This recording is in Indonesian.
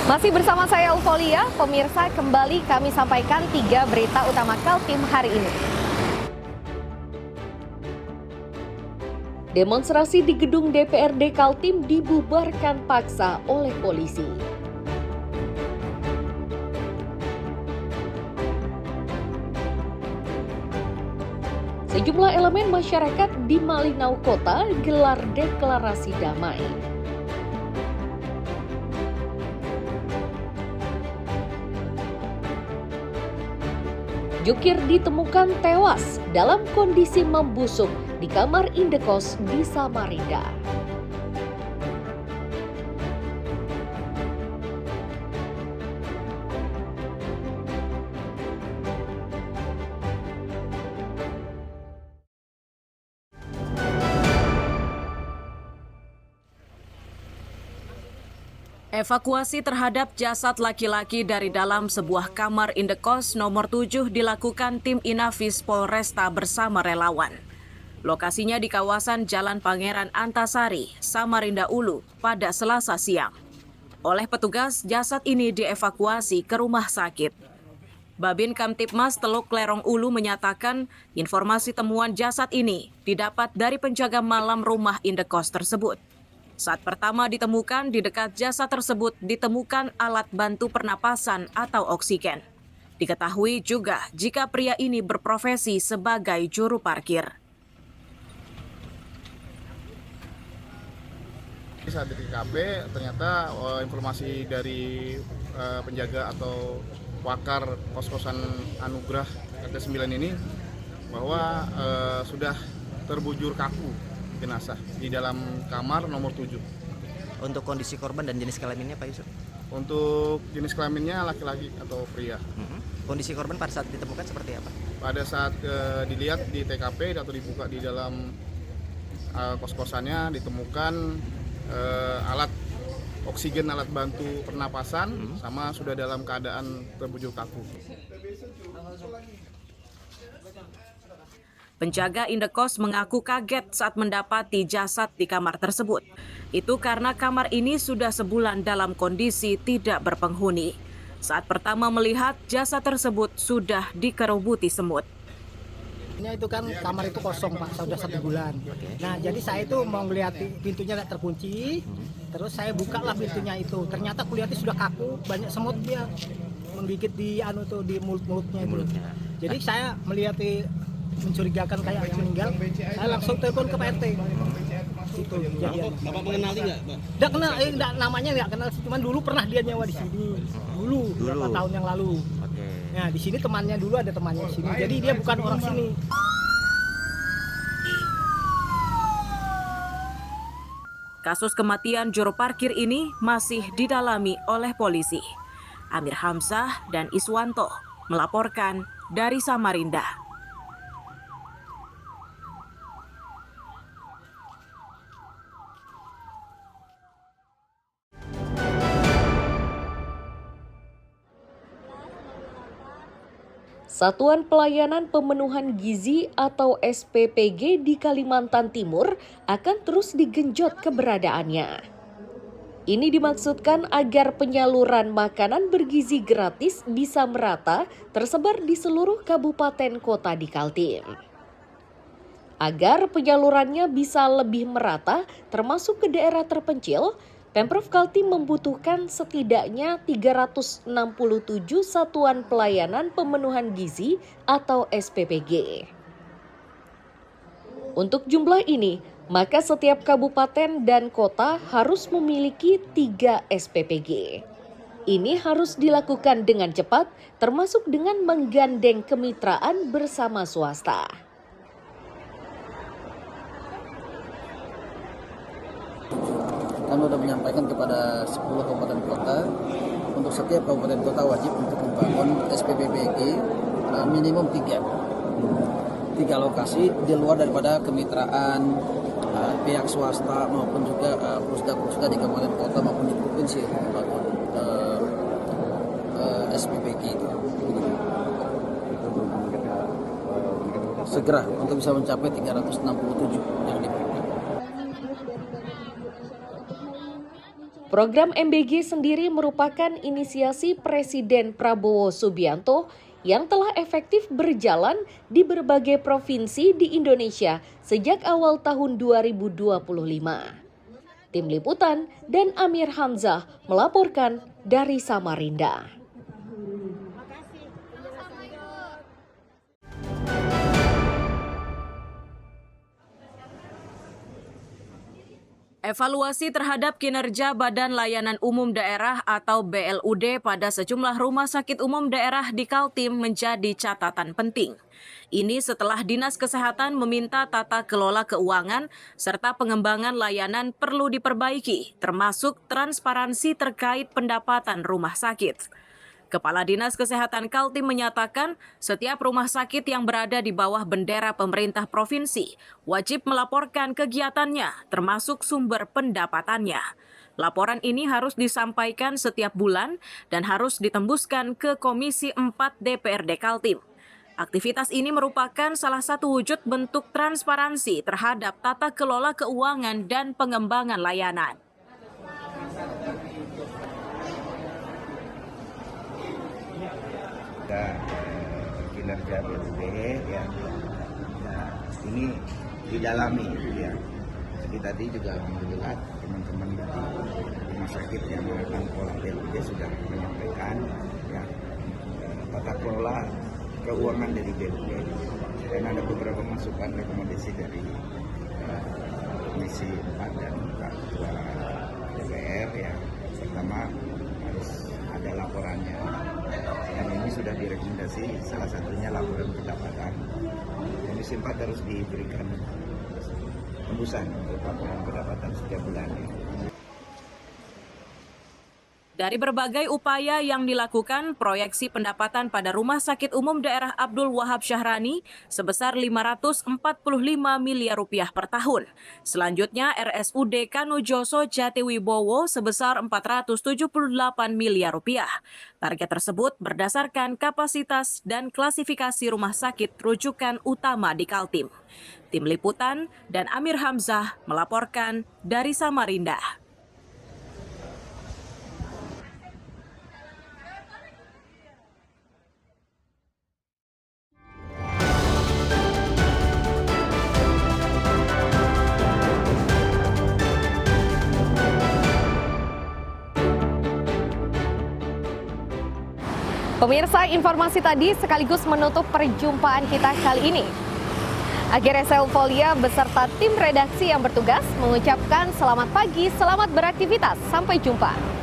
Masih bersama saya Eufolia, pemirsa kembali kami sampaikan 3 berita utama Kaltim hari ini. Demonstrasi di gedung DPRD Kaltim dibubarkan paksa oleh polisi. Sejumlah elemen masyarakat di Malinau Kota gelar deklarasi damai. Jukir ditemukan tewas dalam kondisi membusuk di kamar indekos di Samarinda. Evakuasi terhadap jasad laki-laki dari dalam sebuah kamar indekos nomor 7 dilakukan tim Inafis Polresta bersama relawan. Lokasinya di kawasan Jalan Pangeran Antasari, Samarinda Ulu pada Selasa siang. Oleh petugas, jasad ini dievakuasi ke rumah sakit. Babin Kamtipmas Teluk Lerong Ulu menyatakan informasi temuan jasad ini didapat dari penjaga malam rumah indekos tersebut. Saat pertama ditemukan, di dekat jasad tersebut ditemukan alat bantu pernapasan atau oksigen. Diketahui juga jika pria ini berprofesi sebagai juru parkir. Saat di TKP ternyata informasi dari penjaga atau wakar kos-kosan Anugrah RT 9 ini bahwa sudah terbujur kaku jenazah di dalam kamar nomor 7. Untuk kondisi korban dan jenis kelaminnya Pak Yusuf? Untuk jenis kelaminnya laki-laki atau pria. Kondisi korban pada saat ditemukan seperti apa? Pada saat dilihat di TKP atau dibuka di dalam kos-kosannya ditemukan alat oksigen, alat bantu pernapasan, sama sudah dalam keadaan terbujur kaku. Penjaga indekos mengaku kaget saat mendapati jasad di kamar tersebut. Itu karena kamar ini sudah sebulan dalam kondisi tidak berpenghuni. Saat pertama melihat jasad tersebut sudah dikerubuti semut. Itu kan kamar itu kosong Pak, sudah 1 bulan. Nah jadi saya itu mau melihat pintunya nggak terkunci, terus saya bukalah pintunya itu. Ternyata kulihatnya sudah kaku, banyak semut dia menggigit di di mulut-mulutnya itu. Jadi saya melihat mencurigakan kayak yang meninggal, saya langsung telepon ke Pak RT. Itu kejadiannya. Bapak mengenali nggak, Pak? Nggak kenal, namanya nggak kenal, cuman dulu pernah dia nyawa di sini. Dulu. Beberapa tahun yang lalu. Nah di sini temannya dulu ada temannya di sini, jadi dia bukan orang sini. Kasus kematian juru parkir ini masih didalami oleh polisi. Amir Hamzah dan Iswanto melaporkan dari Samarinda. Satuan Pelayanan Pemenuhan Gizi atau SPPG di Kalimantan Timur akan terus digenjot keberadaannya. Ini dimaksudkan agar penyaluran makanan bergizi gratis bisa merata tersebar di seluruh kabupaten kota di Kaltim. Agar penyalurannya bisa lebih merata termasuk ke daerah terpencil, Pemprov Kaltim membutuhkan setidaknya 367 satuan pelayanan pemenuhan gizi atau SPPG. Untuk jumlah ini, maka setiap kabupaten dan kota harus memiliki 3 SPPG. Ini harus dilakukan dengan cepat, termasuk dengan menggandeng kemitraan bersama swasta. Kami sudah menyampaikan kepada 10 kabupaten kota untuk setiap kabupaten kota wajib untuk membangun SPPBG minimum 3 lokasi di luar daripada kemitraan pihak swasta maupun juga pusda-pusda di kabupaten kota maupun di provinsi membangun SPPG itu. Segera untuk bisa mencapai 367 yang diberikan. Program MBG sendiri merupakan inisiasi Presiden Prabowo Subianto yang telah efektif berjalan di berbagai provinsi di Indonesia sejak awal tahun 2025. Tim Liputan dan Amir Hamzah melaporkan dari Samarinda. Evaluasi terhadap kinerja Badan Layanan Umum Daerah atau BLUD pada sejumlah rumah sakit umum daerah di Kaltim menjadi catatan penting. Ini setelah Dinas Kesehatan meminta tata kelola keuangan serta pengembangan layanan perlu diperbaiki, termasuk transparansi terkait pendapatan rumah sakit. Kepala Dinas Kesehatan Kaltim menyatakan setiap rumah sakit yang berada di bawah bendera pemerintah provinsi wajib melaporkan kegiatannya termasuk sumber pendapatannya. Laporan ini harus disampaikan setiap bulan dan harus ditembuskan ke Komisi 4 DPRD Kaltim. Aktivitas ini merupakan salah satu wujud bentuk transparansi terhadap tata kelola keuangan dan pengembangan layanan. Kinerja BLUD ya, ini didalami ya. Jadi tadi juga alhamdulillah teman-teman dari rumah sakit yang melakukan pola BLUD sudah menyampaikan ya tata kelola keuangan dari BLUD dan ada beberapa masukan rekomendasi dari Komisi 4 dan Ketua DPR ya. Pertama harus ada laporannya. Dan ini sudah direkomendasi, salah satunya laporan pendapatan. Komisi 4 harus diberikan tembusan untuk laporan pendapatan setiap bulan. Dari berbagai upaya yang dilakukan, proyeksi pendapatan pada Rumah Sakit Umum Daerah Abdul Wahab Syahrani sebesar Rp545 miliar per tahun. Selanjutnya RSUD Kanujoso Jatiwibowo sebesar Rp478 miliar. Target tersebut berdasarkan kapasitas dan klasifikasi rumah sakit rujukan utama di Kaltim. Tim Liputan dan Amir Hamzah melaporkan dari Samarinda. Pemirsa, informasi tadi sekaligus menutup perjumpaan kita kali ini. Akhirnya Selvolia beserta tim redaksi yang bertugas mengucapkan selamat pagi, selamat beraktivitas. Sampai jumpa.